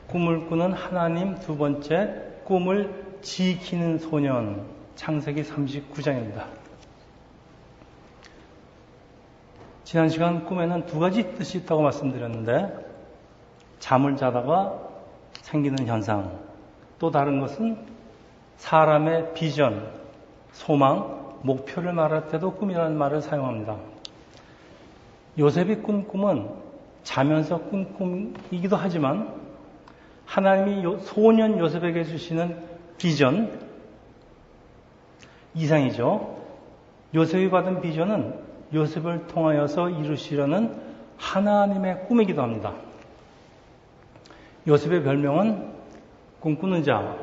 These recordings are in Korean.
꿈을 꾸는 하나님, 두 번째, 꿈을 지키는 소년, 창세기 39장입니다. 지난 시간 꿈에는 두 가지 뜻이 있다고 말씀드렸는데, 잠을 자다가 생기는 현상, 또 다른 것은 사람의 비전, 소망, 목표를 말할 때도 꿈이라는 말을 사용합니다. 요셉이 꾼 꿈은 자면서 꾼 꿈이기도 하지만 하나님이 소년 요셉에게 주시는 비전, 이상이죠. 요셉이 받은 비전은 요셉을 통하여서 이루시려는 하나님의 꿈이기도 합니다. 요셉의 별명은 꿈꾸는 자.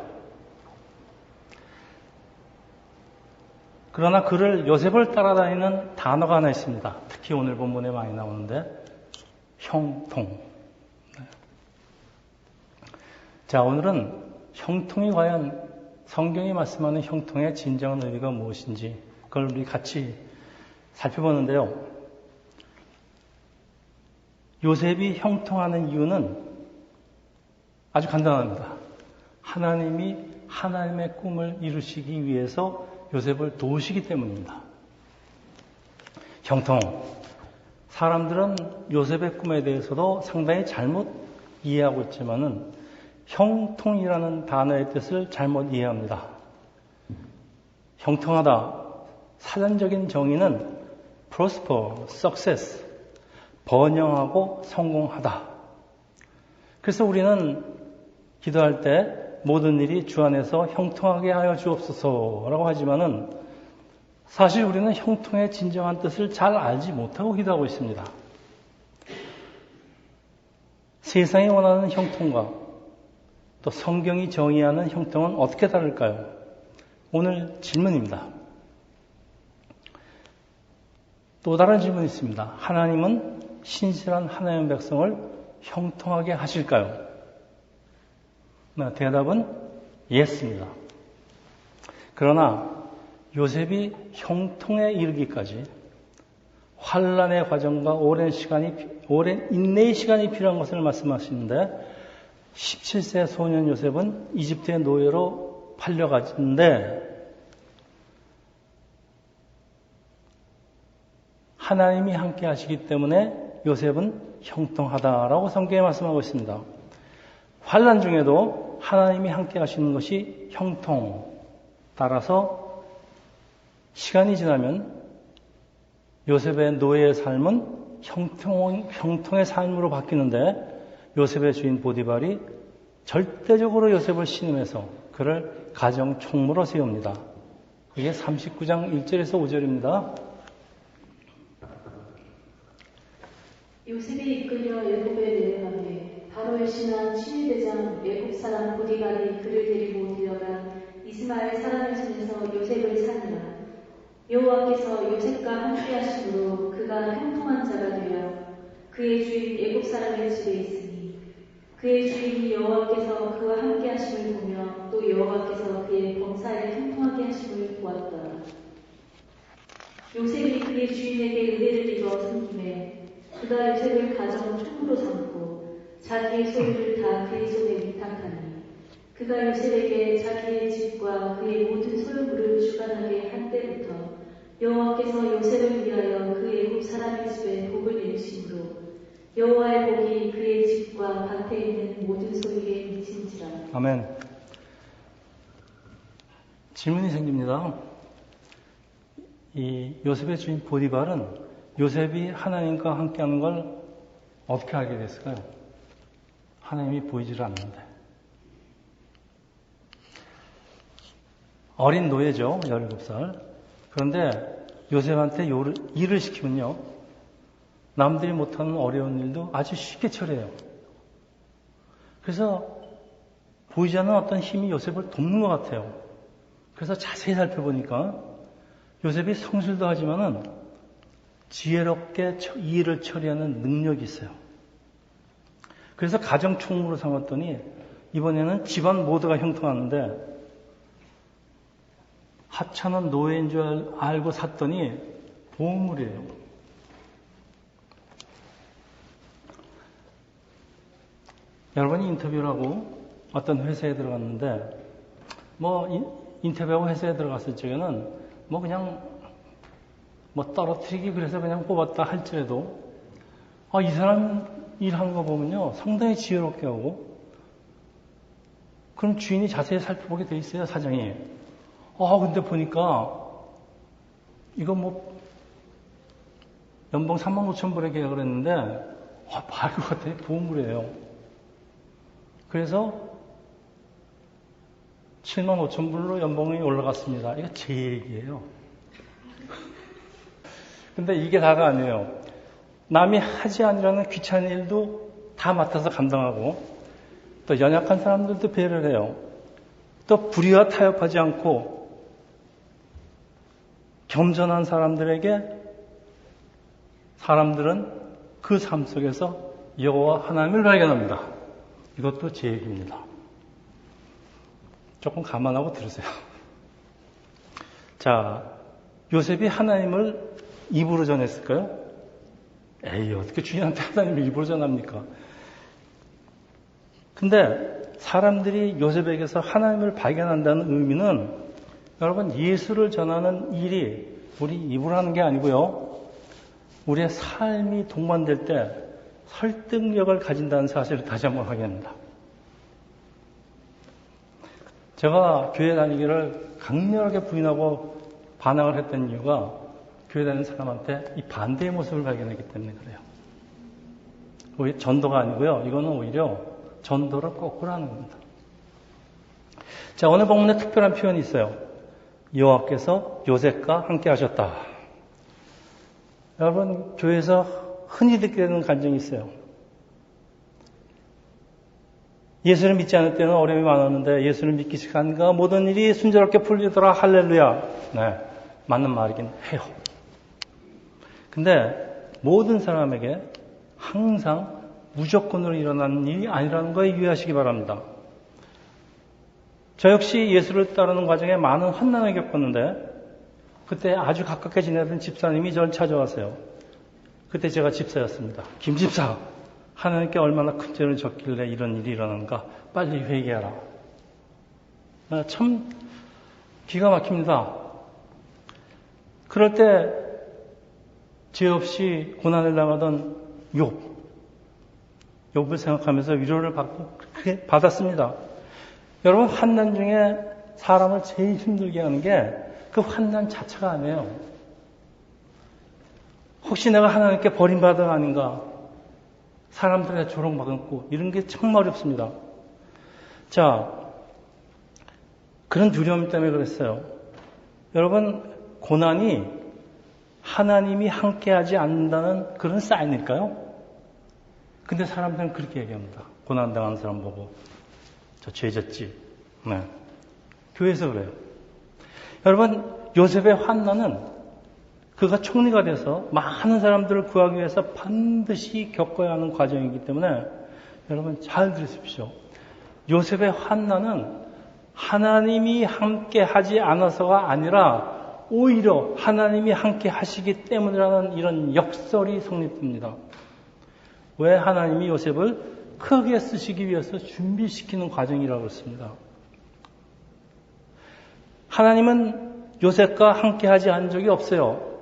그러나 그를 요셉을 따라다니는 단어가 하나 있습니다. 특히 오늘 본문에 많이 나오는데 형통. 자, 오늘은 형통이 과연 성경이 말씀하는 형통의 진정한 의미가 무엇인지 그걸 우리 같이 살펴보는데요. 요셉이 형통하는 이유는 아주 간단합니다. 하나님이 하나님의 꿈을 이루시기 위해서 요셉을 도우시기 때문입니다. 형통. 사람들은 요셉의 꿈에 대해서도 상당히 잘못 이해하고 있지만은 형통이라는 단어의 뜻을 잘못 이해합니다. 형통하다. 사전적인 정의는 prosper, success, 번영하고 성공하다. 그래서 우리는 기도할 때 모든 일이 주 안에서 형통하게 하여 주옵소서라고 하지만은 사실 우리는 형통의 진정한 뜻을 잘 알지 못하고 기도하고 있습니다. 세상이 원하는 형통과 또 성경이 정의하는 형통은 어떻게 다를까요? 오늘 질문입니다. 또 다른 질문이 있습니다. 하나님은 신실한 하나님의 백성을 형통하게 하실까요? 대답은 예스입니다. 그러나 요셉이 형통에 이르기까지 환난의 과정과 오랜 인내의 시간이 필요한 것을 말씀하시는데 17세 소년 요셉은 이집트의 노예로 팔려갔는데 하나님이 함께 하시기 때문에 요셉은 형통하다라고 성경에 말씀하고 있습니다. 환난 중에도 하나님이 함께 하시는 것이 형통. 따라서 시간이 지나면 요셉의 노예의 삶은 형통의 삶으로 바뀌는데 요셉의 주인 보디발이 절대적으로 요셉을 신음해서 그를 가정 총무로 세웁니다. 그게 39장 1절에서 5절입니다. 요셉이 이끌려 애굽에 내려가매 바로의 신하 시위대장 애굽 사람 보디발이 그를 데리고 들어가 이스마엘 사람의 손에서 요셉을 사느라 여호와께서 요셉과 함께 하심으로 그가 형통한 자가 되어 그의 주인 애굽 사람의 집에 있으니 그의 주인이 여호와께서 그와 함께 하심을 보며 또 여호와께서 그의 범사에 형통하게 하심을 보았더라. 요셉이 그의 주인에게 은혜를 입어 섬김에 그가 요셉을 가정 총무로 삼고 자기의 소유를 다 그의 손에 위탁하니 그가 요셉에게 자기의 집과 그의 모든 소유물을 주관하게 한 때부터 여호와께서 요셉을 위하여 그 애굽 사람의 집에 복을 내리심으로 여호와의 복이 그의 집과 밭에 있는 모든 소유에 미친지라. 아멘. 질문이 생깁니다. 이 요셉의 주인 보디발은 요셉이 하나님과 함께하는 걸 어떻게 알게 됐을까요? 하나님이 보이지를 않는데. 어린 노예죠. 17살. 그런데 요셉한테 일을 시키면요. 남들이 못하는 어려운 일도 아주 쉽게 처리해요. 그래서 보이지 않는 어떤 힘이 요셉을 돕는 것 같아요. 그래서 자세히 살펴보니까 요셉이 성실도 하지만은 지혜롭게 이 일을 처리하는 능력이 있어요. 그래서 가정 총무로 삼았더니 이번에는 집안 모두가 형통하는데 하찮은 노예인 줄 알고 샀더니 보물이에요. 여러분이 인터뷰를 하고 어떤 회사에 들어갔는데, 인터뷰하고 회사에 들어갔을 적에는, 그냥, 떨어뜨리기 그래서 그냥 뽑았다 할지라도, 이 사람 일하는 거 보면요, 상당히 지혜롭게 하고, 그럼 주인이 자세히 살펴보게 돼 있어요, 사장이. 근데 보니까, 이거 연봉 35,000불에 계약을 했는데, 말고 같더니 보험물이에요. 그래서 75,000불로 연봉이 올라갔습니다. 이거 제 얘기예요. 근데 이게 다가 아니에요. 남이 하지 않으라는 귀찮은 일도 다 맡아서 감당하고, 또 연약한 사람들도 배려를 해요. 또 불의와 타협하지 않고 겸손한 사람들은 그 삶 속에서 여호와 하나님을 발견합니다. 이것도 제 얘기입니다. 조금 감안하고 들으세요. 자, 요셉이 하나님을 입으로 전했을까요? 에이, 어떻게 주인한테 하나님을 입으로 전합니까? 근데 사람들이 요셉에게서 하나님을 발견한다는 의미는 여러분 예수를 전하는 일이 우리 입으로 하는 게 아니고요. 우리의 삶이 동반될 때 설득력을 가진다는 사실을 다시 한번 확인합니다. 제가 교회 다니기를 강렬하게 부인하고 반항을 했던 이유가 교회 다니는 사람한테 이 반대의 모습을 발견했기 때문에 그래요. 오히려 전도가 아니고요. 이거는 오히려 전도를 거꾸로 하는 겁니다. 자, 오늘 본문에 특별한 표현이 있어요. 여호와께서 요셉과 함께 하셨다. 여러분, 교회에서 흔히 듣게 되는 간증이 있어요. 예수를 믿지 않을 때는 어려움이 많았는데 예수를 믿기 시작하니까 모든 일이 순조롭게 풀리더라. 할렐루야. 네, 맞는 말이긴 해요. 근데 모든 사람에게 항상 무조건으로 일어나는 일이 아니라는 거에 유의하시기 바랍니다. 저 역시 예수를 따르는 과정에 많은 환난을 겪었는데 그때 아주 가깝게 지내던 집사님이 저를 찾아왔어요. 그때 제가 집사였습니다. 김 집사, 하나님께 얼마나 큰 죄를 졌길래 이런 일이 일어나는가? 빨리 회개하라. 참 기가 막힙니다. 그럴 때 죄 없이 고난을 당하던 욥을 생각하면서 위로를 받았습니다. 여러분, 환난 중에 사람을 제일 힘들게 하는 게 그 환난 자체가 아니에요. 혹시 내가 하나님께 버림받은 아닌가? 사람들의 조롱받고 이런 게 정말 어렵습니다. 자, 그런 두려움 때문에 그랬어요. 여러분, 고난이 하나님이 함께하지 않는다는 그런 사인일까요? 근데 사람들은 그렇게 얘기합니다. 고난당하는 사람 보고 저 죄졌지. 네. 교회에서 그래요. 여러분, 요셉의 환난은 그가 총리가 돼서 많은 사람들을 구하기 위해서 반드시 겪어야 하는 과정이기 때문에 여러분 잘 들으십시오. 요셉의 환난은 하나님이 함께 하지 않아서가 아니라 오히려 하나님이 함께 하시기 때문이라는 이런 역설이 성립됩니다. 왜 하나님이 요셉을 크게 쓰시기 위해서 준비시키는 과정이라고 했습니다. 하나님은 요셉과 함께 하지 않은 적이 없어요.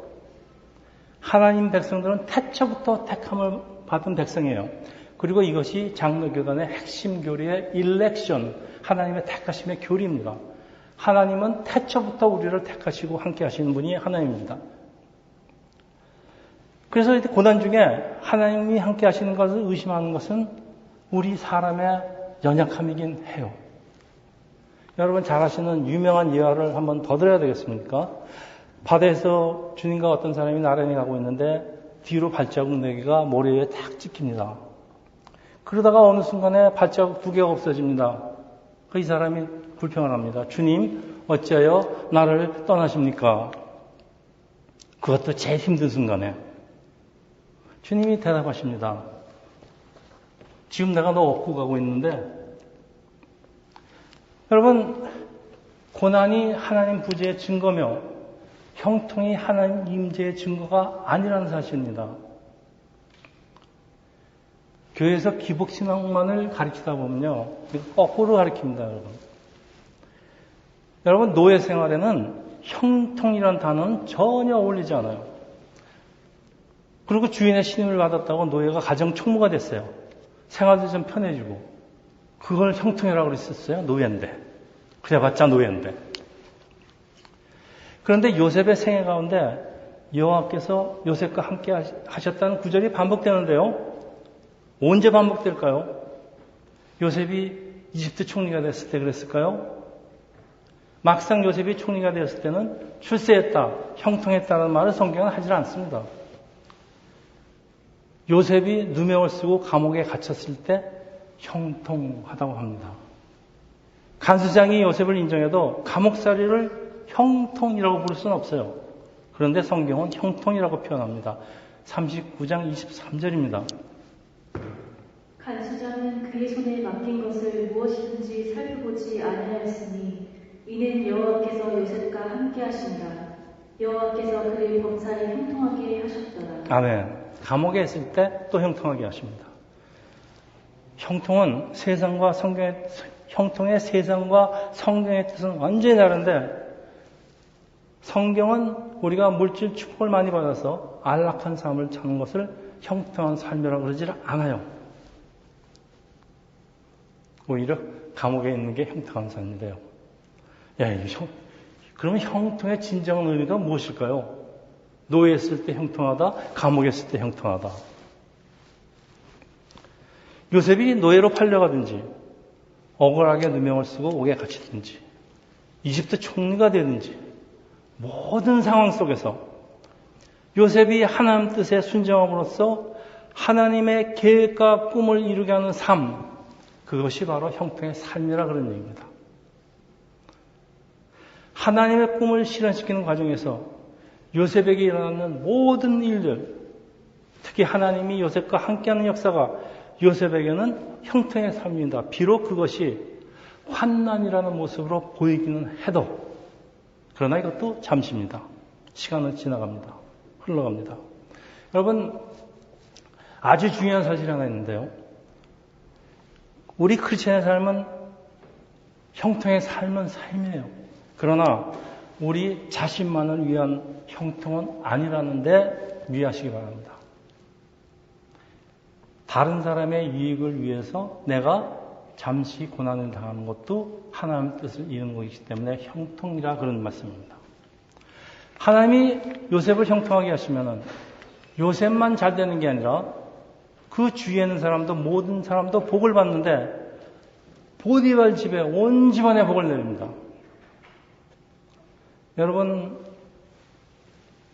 하나님 백성들은 태초부터 택함을 받은 백성이에요. 그리고 이것이 장로교단의 핵심 교리의 일렉션, 하나님의 택하심의 교리입니다. 하나님은 태초부터 우리를 택하시고 함께 하시는 분이 하나님입니다. 그래서 이때 고난 중에 하나님이 함께 하시는 것을 의심하는 것은 우리 사람의 연약함이긴 해요. 여러분 잘 아시는 유명한 예화를 한번 더 들어야 되겠습니까? 바다에서 주님과 어떤 사람이 나란히 가고 있는데 뒤로 발자국 4개가 모래 위에 탁 찍힙니다. 그러다가 어느 순간에 발자국 2개가 없어집니다. 이 사람이 불평을 합니다. 주님, 어찌하여 나를 떠나십니까? 그것도 제일 힘든 순간에. 주님이 대답하십니다. 지금 내가 너 업고 가고 있는데 여러분, 고난이 하나님 부재의 증거며 형통이 하나님 임재의 증거가 아니라는 사실입니다. 교회에서 기복신앙만을 가르치다 보면요, 이거 거꾸로 가르칩니다, 여러분. 여러분, 노예 생활에는 형통이라는 단어는 전혀 어울리지 않아요. 그리고 주인의 신임을 받았다고 노예가 가정 총무가 됐어요. 생활도 좀 편해지고. 그걸 형통이라고 그랬었어요. 노예인데. 그래봤자 노예인데. 그런데 요셉의 생애 가운데 여호와께서 요셉과 함께 하셨다는 구절이 반복되는데요. 언제 반복될까요? 요셉이 이집트 총리가 됐을 때 그랬을까요? 막상 요셉이 총리가 되었을 때는 출세했다, 형통했다는 말을 성경은 하지 않습니다. 요셉이 누명을 쓰고 감옥에 갇혔을 때 형통하다고 합니다. 간수장이 요셉을 인정해도 감옥살이를 형통이라고 부를 수는 없어요. 그런데 성경은 형통이라고 표현합니다. 39장 23절입니다. 간수장은 그의 손에 맡긴 것을 무엇이든지 살펴보지 아니하였으니 이는 여호와께서 요셉과 함께 하신다. 여호와께서 그를 범사에 형통하게 하셨더라. 아멘. 감옥에 있을 때 또 형통하게 하십니다. 형통은 형통의 세상과 성경의 뜻은 완전히 다른데 성경은 우리가 물질 축복을 많이 받아서 안락한 삶을 찾는 것을 형통한 삶이라고 그러지 않아요. 오히려 감옥에 있는 게 형통한 삶인데요. 그러면 형통의 진정한 의미가 무엇일까요? 노예에 있을 때 형통하다, 감옥에 있을 때 형통하다. 요셉이 노예로 팔려가든지 억울하게 누명을 쓰고 옥에 갇히든지 이집트 총리가 되든지 모든 상황 속에서 요셉이 하나님 뜻에 순종함으로써 하나님의 계획과 꿈을 이루게 하는 삶, 그것이 바로 형통의 삶이라 그런 얘기입니다. 하나님의 꿈을 실현시키는 과정에서 요셉에게 일어나는 모든 일들, 특히 하나님이 요셉과 함께하는 역사가 요셉에게는 형통의 삶입니다. 비록 그것이 환난이라는 모습으로 보이기는 해도 그러나 이것도 잠시입니다. 시간은 지나갑니다. 흘러갑니다. 여러분, 아주 중요한 사실이 하나 있는데요. 우리 크리스천의 삶은 형통의 삶은 삶이에요. 그러나 우리 자신만을 위한 형통은 아니라는 데 유의하시기 바랍니다. 다른 사람의 유익을 위해서 내가 잠시 고난을 당하는 것도 하나님의 뜻을 이루는 것이기 때문에 형통이라 그런 말씀입니다. 하나님이 요셉을 형통하게 하시면은 요셉만 잘 되는 게 아니라 그 주위에 있는 사람도 모든 사람도 복을 받는데 보디발 집에 온 집안에 복을 내립니다.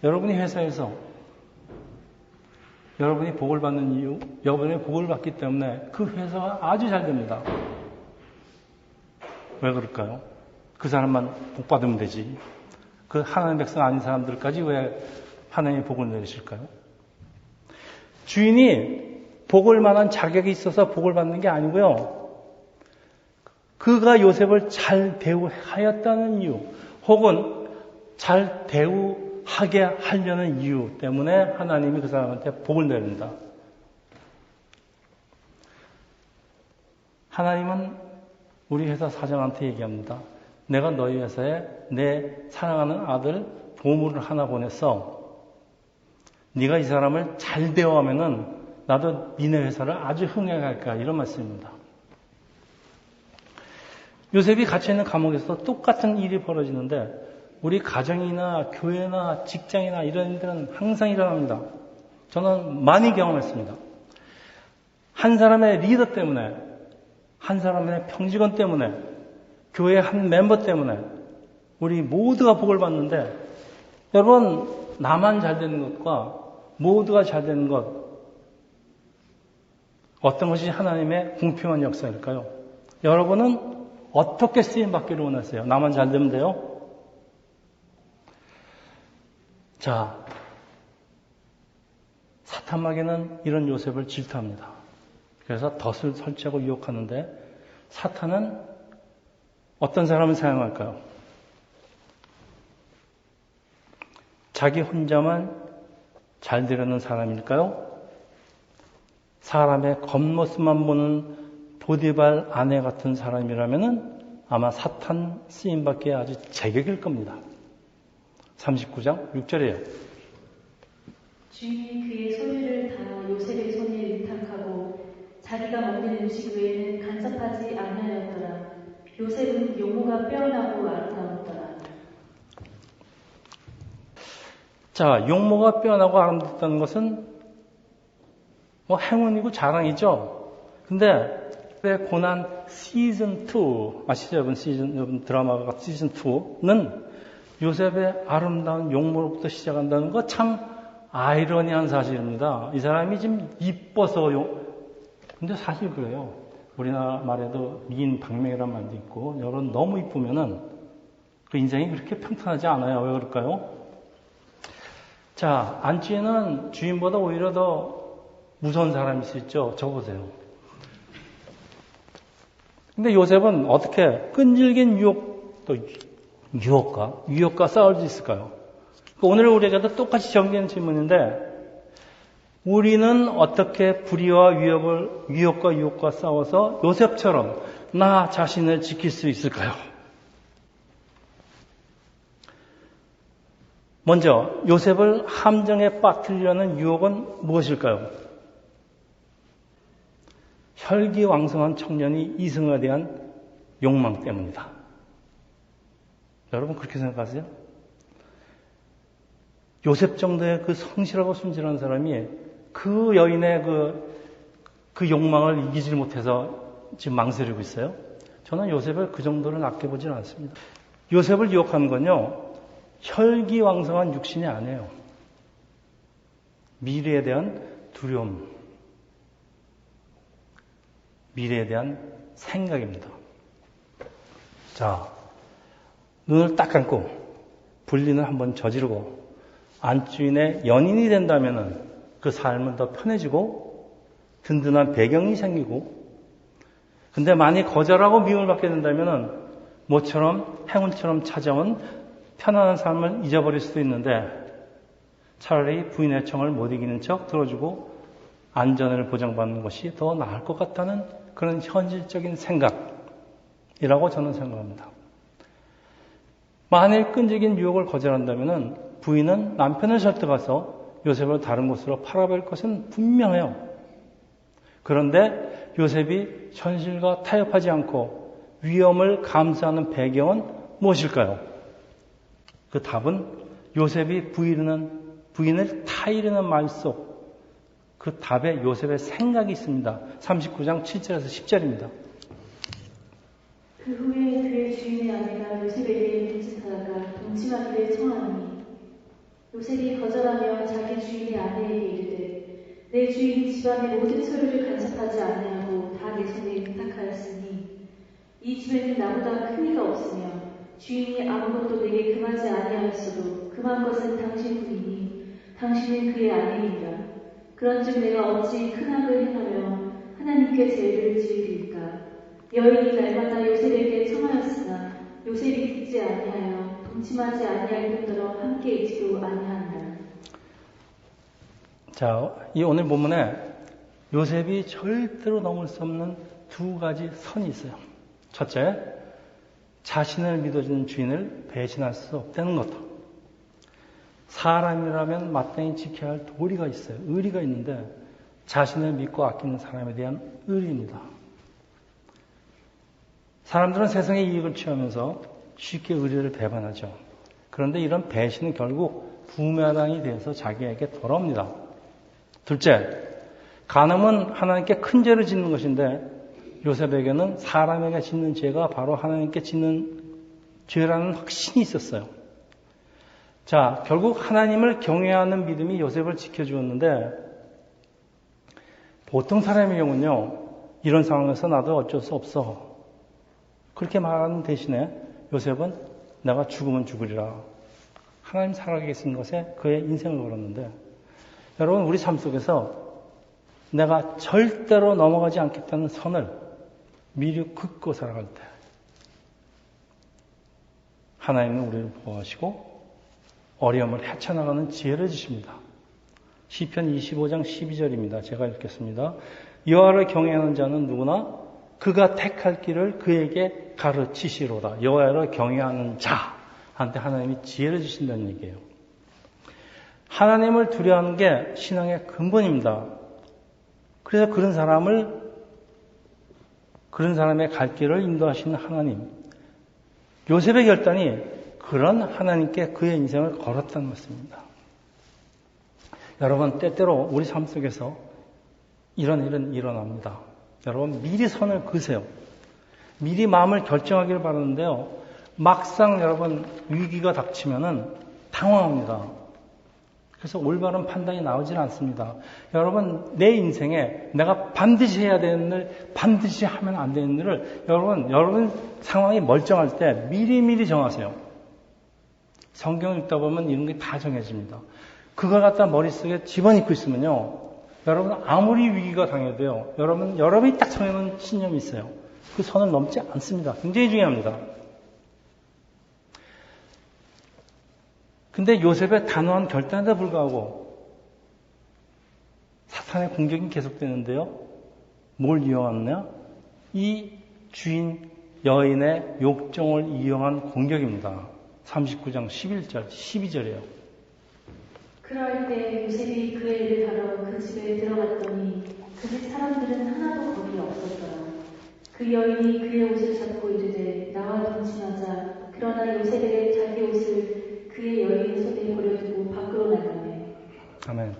여러분이 회사에서 여러분이 복을 받는 이유, 여러분이 복을 받기 때문에 그 회사가 아주 잘 됩니다. 왜 그럴까요? 그 사람만 복 받으면 되지. 그 하나님 백성 아닌 사람들까지 왜 하나님이 복을 내리실까요? 주인이 복을 만한 자격이 있어서 복을 받는 게 아니고요. 그가 요셉을 잘 대우하였다는 이유, 혹은 잘 대우하게 하려는 이유 때문에 하나님이 그 사람한테 복을 내린다. 하나님은 우리 회사 사장한테 얘기합니다. 내가 너희 회사에 내 사랑하는 아들 보물을 하나 보냈어. 네가 이 사람을 잘 대우하면은 나도 니네 회사를 아주 흥하게 할 거야. 이런 말씀입니다. 요셉이 갇혀있는 감옥에서 똑같은 일이 벌어지는데 우리 가정이나 교회나 직장이나 이런 일들은 항상 일어납니다. 저는 많이 경험했습니다. 한 사람의 리더 때문에, 한 사람의 평직원 때문에, 교회 한 멤버 때문에 우리 모두가 복을 받는데 여러분, 나만 잘 되는 것과 모두가 잘 되는 것, 어떤 것이 하나님의 공평한 역사일까요? 여러분은 어떻게 쓰임받기를 원하세요? 나만 잘 되면 돼요? 자, 사탄마귀는 이런 요셉을 질투합니다. 그래서 덫을 설치하고 유혹하는데 사탄은 어떤 사람을 사용할까요? 자기 혼자만 잘 되려는 사람일까요? 사람의 겉모습만 보는 보디발 아내 같은 사람이라면은 아마 사탄 쓰임받기에 아주 제격일 겁니다. 39장 6절이에요. 주인이 그의 소유를 다 요셉의 손에 의탁하고 자기가 먹는 음식 외에는 간섭하지 아니하였더라. 요셉은 용모가 빼어나고 아름다웠더라. 자, 용모가 빼어나고 아름답다는 것은 뭐 행운이고 자랑이죠. 근데 고난 시즌 2 아시죠? 여러분 드라마가 시즌 2는 요셉의 아름다운 용모로부터 시작한다는 거 참 아이러니한 사실입니다. 이 사람이 지금 이뻐서 근데 사실 그래요. 우리나라 말에도 미인 박명이라는 말도 있고 여러분 너무 이쁘면은 그 인생이 그렇게 평탄하지 않아요. 왜 그럴까요? 자, 안주인은 주인보다 오히려 더 무서운 사람일 수 있죠. 저 보세요. 근데 요셉은 어떻게 끈질긴 유혹과 싸울 수 있을까요? 오늘 우리에게도 똑같이 정리된 질문인데 우리는 어떻게 불의와 위협과 유혹과 싸워서 요셉처럼 나 자신을 지킬 수 있을까요? 먼저 요셉을 함정에 빠뜨리려는 유혹은 무엇일까요? 혈기왕성한 청년이 이승에 대한 욕망 때문이다. 여러분 그렇게 생각하세요? 요셉 정도의 그 성실하고 순진한 사람이 그 여인의 그 욕망을 이기지 못해서 지금 망설이고 있어요? 저는 요셉을 그 정도로 아껴보지는 않습니다. 요셉을 유혹하는 건요, 혈기왕성한 육신이 아니에요. 미래에 대한 두려움, 미래에 대한 생각입니다. 자, 눈을 딱 감고 불린을 한번 저지르고 안주인의 연인이 된다면은 그 삶은 더 편해지고 든든한 배경이 생기고, 근데 만약 거절하고 미움을 받게 된다면은 모처럼 행운처럼 찾아온 편안한 삶을 잊어버릴 수도 있는데 차라리 부인의 청을 못 이기는 척 들어주고 안전을 보장받는 것이 더 나을 것 같다는 그런 현실적인 생각이라고 저는 생각합니다. 만일 끈질긴 유혹을 거절한다면 부인은 남편을 설득해서 요셉을 다른 곳으로 팔아버릴 것은 분명해요. 그런데 요셉이 현실과 타협하지 않고 위험을 감수하는 배경은 무엇일까요? 그 답은 요셉이 부인을 타이르는 말 속 그 답에 요셉의 생각이 있습니다. 39장 7절에서 10절입니다. 그 후에 그의 주인의 아내가 요셉에 대해 묻지하다가 동침하기를 청하니 요셉이 거절하며 자기 주인의 아내에게 이르되 내 주인이 집안의 모든 소유를 간섭하지 아니하고 다 내 손에 의탁하였으니 이 집에는 나보다 큰 이가 없으며 주인이 아무것도 내게 금하지 아니하였어도 금한 것은 당신 부인이 당신은 그의 아내이니라. 그런즉 내가 어찌 큰 악을 행하며 하나님께 죄를 지으리까. 여인이 날마다 요셉에게 청하였으나 요셉이 듣지 아니하여 동침하지 아니할 뿐더러 함께 있지도 아니한다. 자, 이 오늘 본문에 요셉이 절대로 넘을 수 없는 두 가지 선이 있어요. 첫째, 자신을 믿어주는 주인을 배신할 수 없다는 것. 사람이라면 마땅히 지켜야 할 도리가 있어요. 의리가 있는데 자신을 믿고 아끼는 사람에 대한 의리입니다. 사람들은 세상의 이익을 취하면서 쉽게 의리를 배반하죠. 그런데 이런 배신은 결국 부메랑이 되어서 자기에게 돌아옵니다. 둘째, 간음은 하나님께 큰 죄를 짓는 것인데 요셉에게는 사람에게 짓는 죄가 바로 하나님께 짓는 죄라는 확신이 있었어요. 자, 결국 하나님을 경외하는 믿음이 요셉을 지켜주었는데 보통 사람의 경우는요, 이런 상황에서 나도 어쩔 수 없어. 그렇게 말하는 대신에 요셉은 내가 죽으면 죽으리라. 하나님 살아계신 것에 그의 인생을 걸었는데 여러분 우리 삶 속에서 내가 절대로 넘어가지 않겠다는 선을 미리 긋고 살아갈 때 하나님은 우리를 보호하시고 어려움을 헤쳐나가는 지혜를 주십니다. 시편 25장 12절입니다. 제가 읽겠습니다. 여호와를 경외하는 자는 누구나 그가 택할 길을 그에게 가르치시로다. 여호와를 경외하는 자한테 하나님이 지혜를 주신다는 얘기예요. 하나님을 두려워하는 게 신앙의 근본입니다. 그래서 그런 사람의 갈 길을 인도하시는 하나님. 요셉의 결단이 그런 하나님께 그의 인생을 걸었다는 것입니다. 여러분, 때때로 우리 삶 속에서 이런 일은 일어납니다. 여러분, 미리 선을 그으세요. 미리 마음을 결정하기를 바라는데요. 막상 여러분 위기가 닥치면은 당황합니다. 그래서 올바른 판단이 나오질 않습니다. 여러분, 내 인생에 내가 반드시 해야 되는 일, 반드시 하면 안 되는 일을 여러분 상황이 멀쩡할 때 미리미리 정하세요. 성경을 읽다 보면 이런 게 다 정해집니다. 그걸 갖다 머릿속에 집어넣고 있으면요. 여러분 아무리 위기가 당해도요. 여러분이 딱 정해놓은 신념이 있어요. 그 선을 넘지 않습니다. 굉장히 중요합니다. 근데 요셉의 단호한 결단에도 불구하고 사탄의 공격이 계속되는데요. 뭘 이용하느냐? 이 주인 여인의 욕정을 이용한 공격입니다. 39장 11절, 12절이에요. 그럴 때 요셉이 그의 일을 하러 그 집에 들어갔더니 그 집 사람들은 하나도 거기 없었더라. 그 여인이 그의 옷을 잡고 이르되 나와 동침하자. 그러나 요셉에게 자기 옷을 그의 여인 손에 버려두고 밖으로 나가매. 아멘.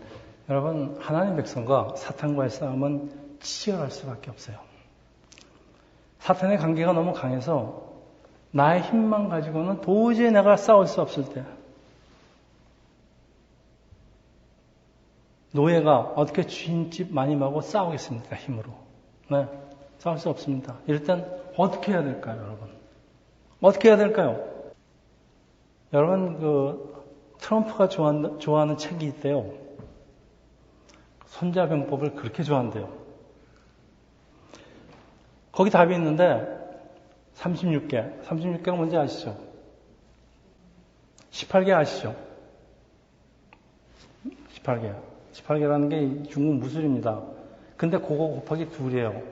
여러분, 하나님 백성과 사탄과의 싸움은 치열할 수밖에 없어요. 사탄의 관계가 너무 강해서 나의 힘만 가지고는 도저히 내가 싸울 수 없을 때, 노예가 어떻게 주인집 마님하고 싸우겠습니까? 힘으로. 네, 싸울 수 없습니다. 이럴 땐 어떻게 해야 될까요, 여러분? 어떻게 해야 될까요? 여러분, 트럼프가 좋아하는 책이 있대요. 손자병법을 그렇게 좋아한대요. 거기 답이 있는데 36개가 뭔지 아시죠? 18개 아시죠? 18개라는 게 중국 무술입니다. 근데 그거 곱하기 2이에요.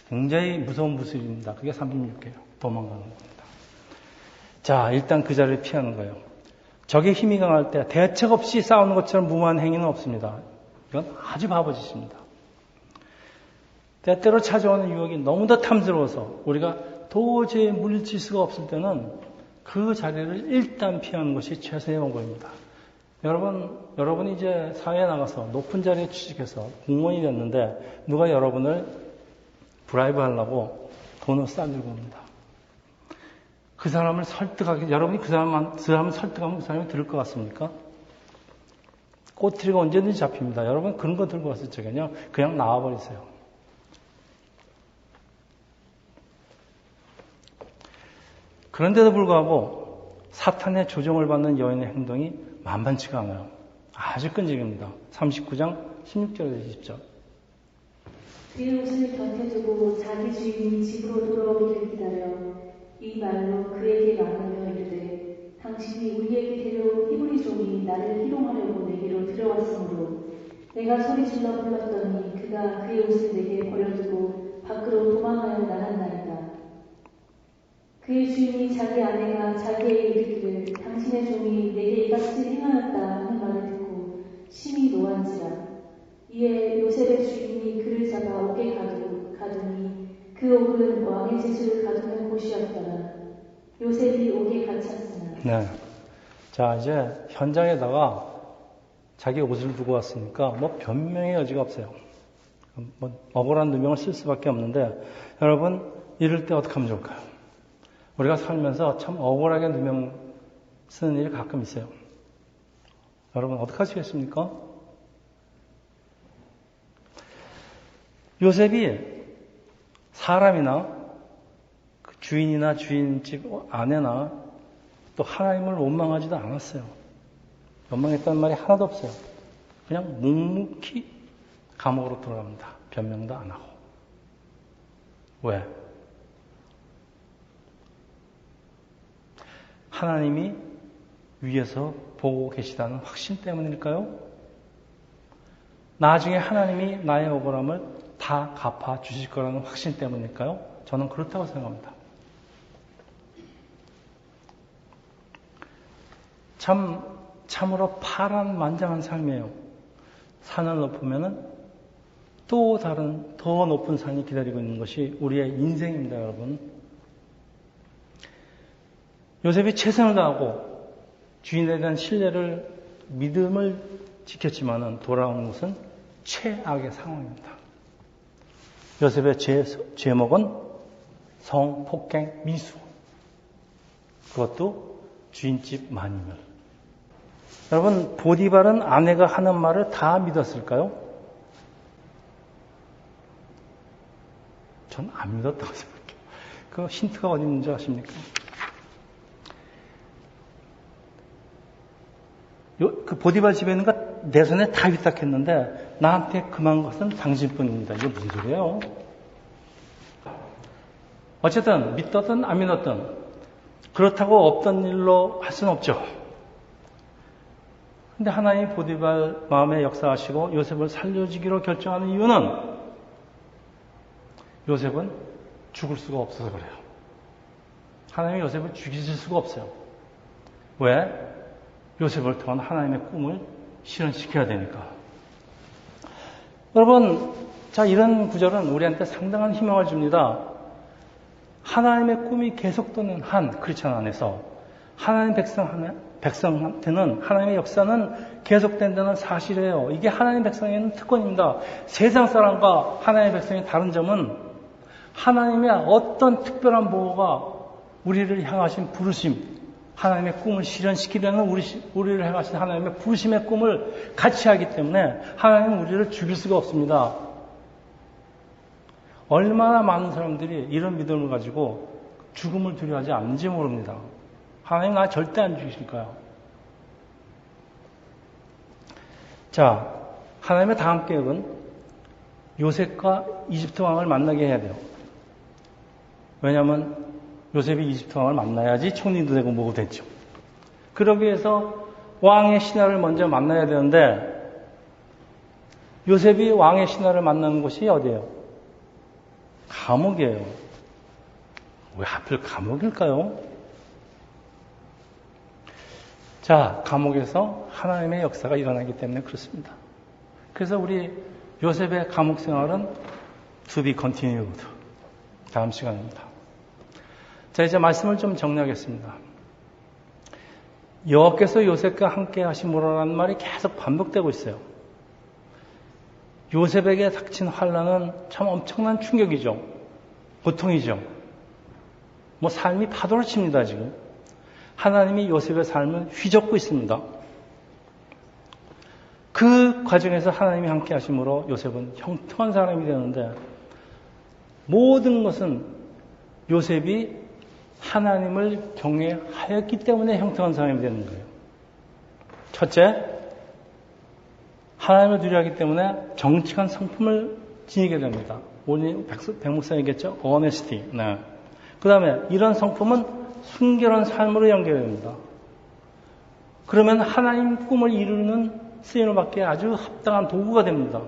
굉장히 무서운 무술입니다. 그게 36개예요. 도망가는 겁니다. 자, 일단 그 자리를 피하는 거예요. 적의 힘이 강할 때 대책 없이 싸우는 것처럼 무모한 행위는 없습니다. 이건 아주 바보짓입니다. 때때로 찾아오는 유혹이 너무도 탐스러워서 우리가 도저히 물리칠 수가 없을 때는 그 자리를 일단 피하는 것이 최선의 방법입니다. 여러분이 이제 사회에 나가서 높은 자리에 취직해서 공무원이 됐는데 누가 여러분을 브라이브 하려고 돈을 싸들고 옵니다. 그 사람을 설득하기, 여러분이 그 사람을 설득하면 그 사람이 들을 것 같습니까? 꼬투리가 언제든지 잡힙니다. 여러분 그런 거 들고 왔을 적에는요, 그냥 나와버리세요. 그런데도 불구하고 사탄의 조종을 받는 여인의 행동이 만만치가 않아요. 아주 끈질깁니다. 39장 16절에서 20절. 그의 옷을 던져주고 자기 주인이 집으로 돌아오기를 기다려 이 말로 그에게 말하며 이르되 당신이 우리에게 데려온 히브리 종이 나를 희롱하려고 내게로 들어왔으므로 내가 소리질러 불렀더니 그가 그의 옷을 내게 버려두고 밖으로 도망하여 나갔나이다. 그의 주인이 자기 아내가 자기에게 이르기를 당신의 종이 내게 이같이 행하였다 하는 말을 듣고 심히 노한지라. 이에 요셉의 주인이 그를 잡아 옥에 가두니 그 옥은 왕의 제수를 가두는 곳이었더라. 요셉이 옥에 갇혔으나. 네. 자, 이제 현장에다가 자기 옷을 두고 왔으니까 변명의 여지가 없어요. 억울한 누명을 쓸 수밖에 없는데, 여러분 이럴 때 어떻게 하면 좋을까요? 우리가 살면서 참 억울하게 누명 쓰는 일이 가끔 있어요. 여러분 어떻게 하시겠습니까? 요셉이 사람이나 그 주인이나 주인집 아내나 또 하나님을 원망하지도 않았어요. 원망했다는 말이 하나도 없어요. 그냥 묵묵히 감옥으로 돌아갑니다. 변명도 안 하고. 왜? 하나님이 위에서 보고 계시다는 확신 때문일까요? 나중에 하나님이 나의 억울함을 다 갚아 주실 거라는 확신 때문일까요? 저는 그렇다고 생각합니다. 참으로 파란만장한 삶이에요. 산을 높으면은 또 다른 더 높은 산이 기다리고 있는 것이 우리의 인생입니다, 여러분. 요셉이 최선을 다하고 주인에 대한 신뢰를, 믿음을 지켰지만은 돌아오는 것은 최악의 상황입니다. 요셉의 제목은 성폭행 미수. 그것도 주인집 마님을. 여러분, 보디발은 아내가 하는 말을 다 믿었을까요? 전 안 믿었다고 생각해요. 그 힌트가 어디 있는지 아십니까? 그 보디발 집에 있는 거 내 손에 다 위탁했는데 나한테 금한 것은 당신뿐입니다. 이게 무슨 소리예요? 어쨌든 믿었든 안 믿었든 그렇다고 없던 일로 할 수는 없죠. 근데 하나님이 보디발 마음에 역사하시고 요셉을 살려주기로 결정하는 이유는 요셉은 죽을 수가 없어서 그래요. 하나님이 요셉을 죽이실 수가 없어요. 왜? 요셉을 통한 하나님의 꿈을 실현시켜야 되니까. 여러분, 자, 이런 구절은 우리한테 상당한 희망을 줍니다. 하나님의 꿈이 계속되는 한 크리스천 안에서 하나님 백성한테는 하나님의 역사는 계속된다는 사실이에요. 이게 하나님 백성에는 특권입니다. 세상 사람과 하나님의 백성의 다른 점은 하나님의 어떤 특별한 보호가 우리를 향하신 부르심, 하나님의 꿈을 실현시키려는 우리를 향하신 하나님의 부르심의 꿈을 같이 하기 때문에 하나님은 우리를 죽일 수가 없습니다. 얼마나 많은 사람들이 이런 믿음을 가지고 죽음을 두려워하지 않는지 모릅니다. 하나님 나 절대 안 죽이실 거야. 자, 하나님의 다음 계획은 요셉과 이집트 왕을 만나게 해야 돼요. 왜냐하면 요셉이 이집트 왕을 만나야지 총리도 되고 뭐고 됐죠. 그러기 위해서 왕의 신하를 먼저 만나야 되는데 요셉이 왕의 신하를 만나는 곳이 어디예요? 감옥이에요. 왜 하필 감옥일까요? 자, 감옥에서 하나님의 역사가 일어나기 때문에 그렇습니다. 그래서 우리 요셉의 감옥 생활은 to be continued. 다음 시간입니다. 자, 이제 말씀을 좀 정리하겠습니다. 여호와께서 요셉과 함께 하심으로라는 말이 계속 반복되고 있어요. 요셉에게 닥친 환난은 참 엄청난 충격이죠. 고통이죠. 뭐 삶이 파도를 칩니다, 지금. 하나님이 요셉의 삶을 휘젓고 있습니다. 그 과정에서 하나님이 함께 하심으로 요셉은 형통한 사람이 되는데 모든 것은 요셉이 하나님을 경외하였기 때문에 형통한 사람이 되는 거예요. 첫째, 하나님을 두려워하기 때문에 정직한 성품을 지니게 됩니다. 오늘 백목사 얘기했죠? honesty. 네. 그 다음에 이런 성품은 순결한 삶으로 연결됩니다. 그러면 하나님 꿈을 이루는 쓰임을 받기에 아주 합당한 도구가 됩니다.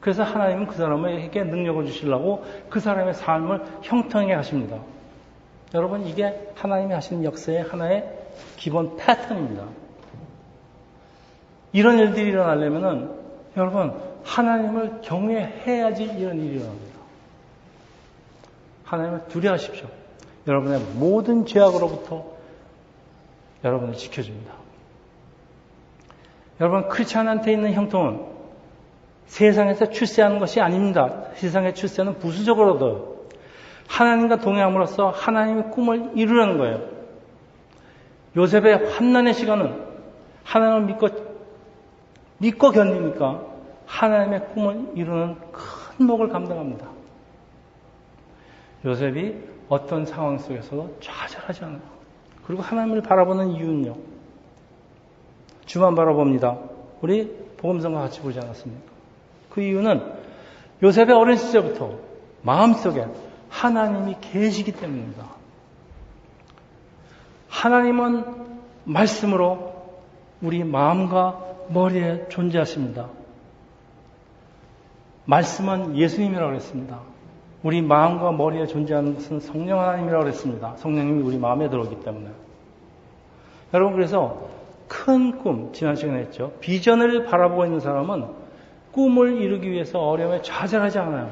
그래서 하나님은 그 사람에게 능력을 주시려고 그 사람의 삶을 형통하게 하십니다. 여러분, 이게 하나님이 하시는 역사의 하나의 기본 패턴입니다. 이런 일들이 일어나려면은 여러분, 하나님을 경외해야지 이런 일이 일어납니다. 하나님을 두려워하십시오. 여러분의 모든 죄악으로부터 여러분을 지켜줍니다. 여러분, 크리스찬한테 있는 형통은 세상에서 출세하는 것이 아닙니다. 세상의 출세는 부수적으로도 하나님과 동행함으로써 하나님의 꿈을 이루려는 거예요. 요셉의 환난의 시간은 하나님을 믿고 견디니까 하나님의 꿈을 이루는 큰 몫을 감당합니다. 요셉이 어떤 상황 속에서도 좌절하지 않아요. 그리고 하나님을 바라보는 이유는요. 주만 바라봅니다. 우리 복음성과 같이 보지 않았습니까? 그 이유는 요셉의 어린 시절부터 마음속에 하나님이 계시기 때문입니다. 하나님은 말씀으로 우리 마음과 머리에 존재하십니다. 말씀은 예수님이라고 했습니다. 우리 마음과 머리에 존재하는 것은 성령 하나님이라고 했습니다. 성령님이 우리 마음에 들어오기 때문에. 여러분, 그래서 큰 꿈, 지난 시간에 했죠. 비전을 바라보고 있는 사람은 꿈을 이루기 위해서 어려움에 좌절하지 않아요.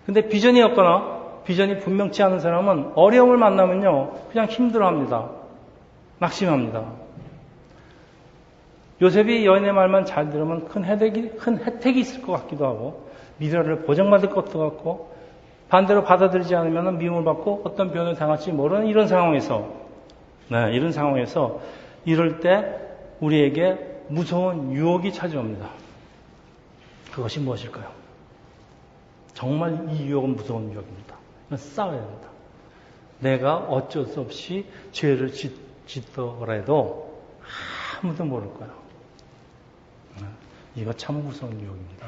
근데 비전이 없거나 비전이 분명치 않은 사람은 어려움을 만나면요, 그냥 힘들어합니다. 낙심합니다. 요셉이 여인의 말만 잘 들으면 큰 혜택이 있을 것 같기도 하고, 미래를 보장받을 것도 같고, 반대로 받아들이지 않으면 미움을 받고 어떤 변을 당할지 모르는 이런 상황에서, 이럴 때 우리에게 무서운 유혹이 찾아옵니다. 그것이 무엇일까요? 정말 이 유혹은 무서운 유혹입니다. 이건 싸워야 됩니다. 내가 어쩔 수 없이 죄를 짓더라도 아무도 모를 거야. 이거 참 무서운 유혹입니다.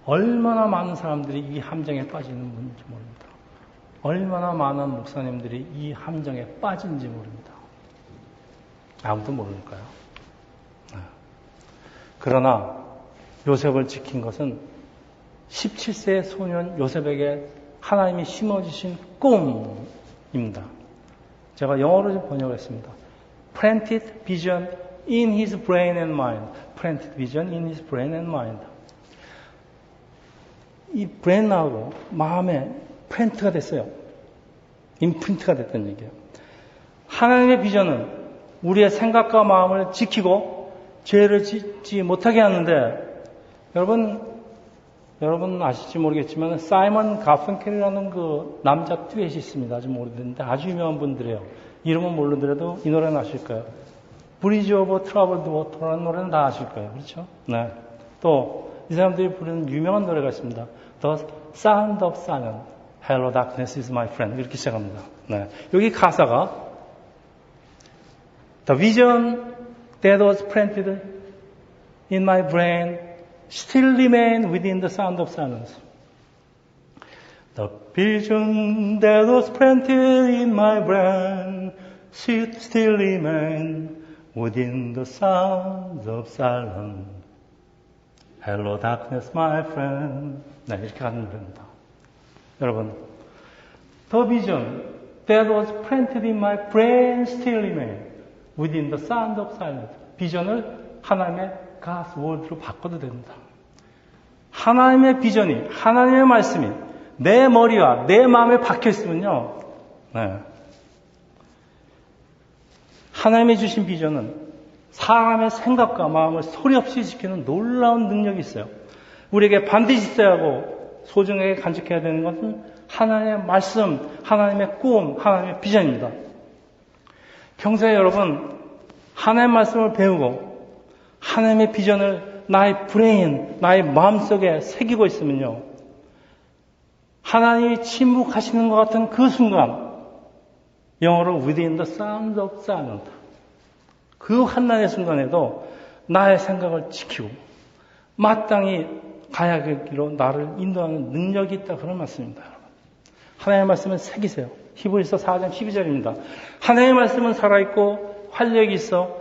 얼마나 많은 사람들이 이 함정에 빠지는 분인지 모릅니다. 얼마나 많은 목사님들이 이 함정에 빠진지 모릅니다. 아무도 모르니까요. 그러나 요셉을 지킨 것은 17세의 소년 요셉에게 하나님이 심어주신 꿈입니다. 제가 영어로 좀 번역했습니다. Planted vision in his brain and mind. Planted vision in his brain and mind. 이 브레인하고 마음에 프린트가 됐어요. 임프린트가 됐다는 얘기예요. 하나님의 비전은 우리의 생각과 마음을 지키고 죄를 짓지 못하게 하는데, 여러분 아실지 모르겠지만 사이먼 가펑켈이라는 그 남자 듀엣이 있습니다. 아주 오래됐는데 아주 유명한 분들이에요. 이름은 모르더라도 이 노래는 아실 거예요. 브리지 오브 트러블드 워터라는 노래는 다 아실 거예요. 그렇죠? 네. 또 이 사람들이 부르는 유명한 노래가 있습니다. The Sound of Silence, Hello Darkness is my friend. 이렇게 시작합니다. 네. 여기 가사가 The vision that was planted in my brain still remain within the sound of silence. The vision that was planted in my brain still remain within the sound of silence. Hello darkness my friend. 네, 이렇게 가는 노래입니다. 여러분, The vision that was planted in my brain still remain within the sound of silence. 비전을 하나님의 God's word로 바꿔도 됩니다. 하나님의 비전이, 하나님의 말씀이 내 머리와 내 마음에 박혀 있으면요, 하나님이 주신 비전은 사람의 생각과 마음을 소리 없이 지키는 놀라운 능력이 있어요. 우리에게 반드시 있어야 하고 소중하게 간직해야 되는 것은 하나님의 말씀, 하나님의 꿈, 하나님의 비전입니다. 평소에 여러분, 하나님의 말씀을 배우고 하나님의 비전을 나의 브레인, 나의 마음속에 새기고 있으면요, 하나님이 침묵하시는 것 같은 그 순간, 영어로 within the sound of silence, 그 한나의 순간에도 나의 생각을 지키고 마땅히 가야 할 길로 나를 인도하는 능력이 있다, 그런 말씀입니다. 여러분, 하나님의 말씀은 새기세요. 히브리서 4장 12절입니다. 하나님의 말씀은 살아있고 활력이 있어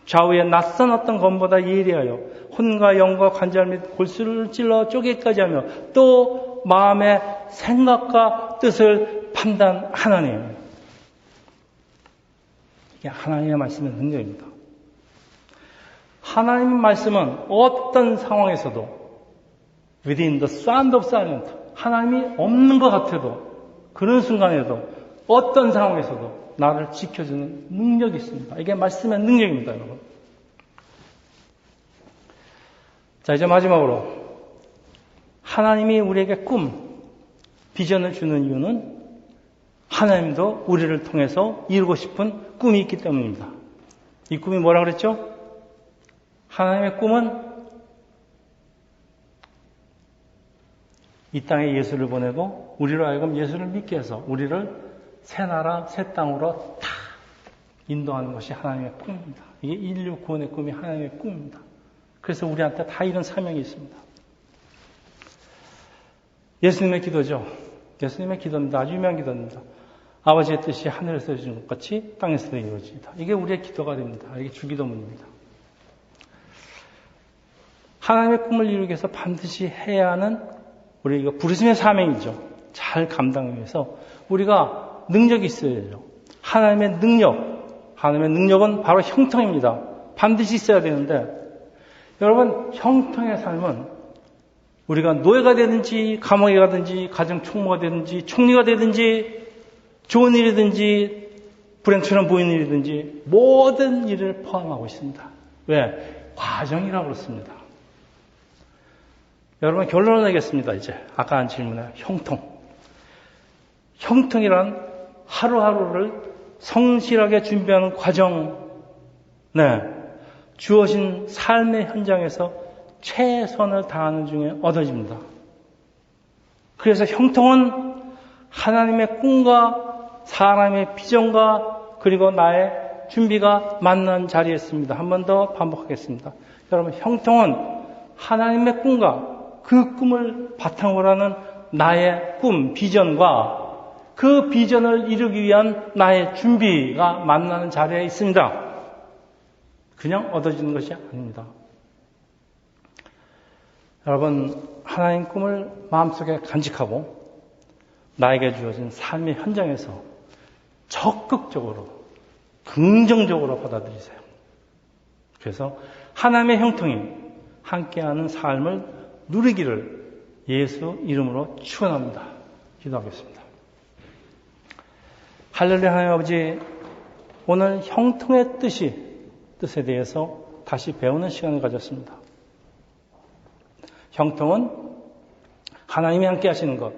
좌우에 낯선 어떤 검보다 예리하여 혼과 영과 관절 및 골수를 찔러 쪼개기까지 하며 또 마음의 생각과 뜻을 판단하나니. 이게 하나님의 말씀의 능력입니다. 하나님의 말씀은 어떤 상황에서도 within the sound of silence, 하나님이 없는 것 같아도 그런 순간에도 어떤 상황에서도 나를 지켜주는 능력이 있습니다. 이게 말씀의 능력입니다, 여러분. 자, 이제 마지막으로 하나님이 우리에게 꿈, 비전을 주는 이유는 하나님도 우리를 통해서 이루고 싶은 꿈이 있기 때문입니다. 이 꿈이 뭐라고 그랬죠? 하나님의 꿈은 이 땅에 예수를 보내고 우리로 하여금 예수를 믿게 해서 우리를 새 나라, 새 땅으로 다 인도하는 것이 하나님의 꿈입니다. 이게 인류 구원의 꿈이 하나님의 꿈입니다. 그래서 우리한테 다 이런 사명이 있습니다. 예수님의 기도죠. 예수님의 기도입니다. 아주 유명한 기도입니다. 아버지의 뜻이 하늘에서 이루어진 것 같이 땅에서도 이루어집니다. 이게 우리의 기도가 됩니다. 이게 주기도문입니다. 하나님의 꿈을 이루기 위해서 반드시 해야 하는 우리 이거 부르심의 사명이죠. 잘 감당하기 위해서 우리가 능력이 있어야죠. 하나님의 능력은 바로 형통입니다. 반드시 있어야 되는데 여러분 형통의 삶은 우리가 노예가 되든지 감옥에 가든지 가정 총무가 되든지 총리가 되든지 좋은 일이든지 불행처럼 보이는 일이든지 모든 일을 포함하고 있습니다. 왜? 과정이라고 그렇습니다. 여러분 결론을 내겠습니다. 이제 아까 한 질문에 형통이란 하루하루를 성실하게 준비하는 과정, 주어진 삶의 현장에서 최선을 다하는 중에 얻어집니다. 그래서 형통은 하나님의 꿈과 사람의 비전과 그리고 나의 준비가 만난 자리에 있습니다. 한 번 더 반복하겠습니다. 여러분, 형통은 하나님의 꿈과 그 꿈을 바탕으로 하는 나의 꿈, 비전과 그 비전을 이루기 위한 나의 준비가 만나는 자리에 있습니다. 그냥 얻어지는 것이 아닙니다. 여러분, 하나님 꿈을 마음속에 간직하고 나에게 주어진 삶의 현장에서 적극적으로, 긍정적으로 받아들이세요. 그래서 하나님의 형통이 함께하는 삶을 누리기를 예수 이름으로 축원합니다. 기도하겠습니다. 할렐루야. 하나님 아버지, 오늘 형통의 뜻에 대해서 다시 배우는 시간을 가졌습니다. 형통은 하나님이 함께 하시는 것,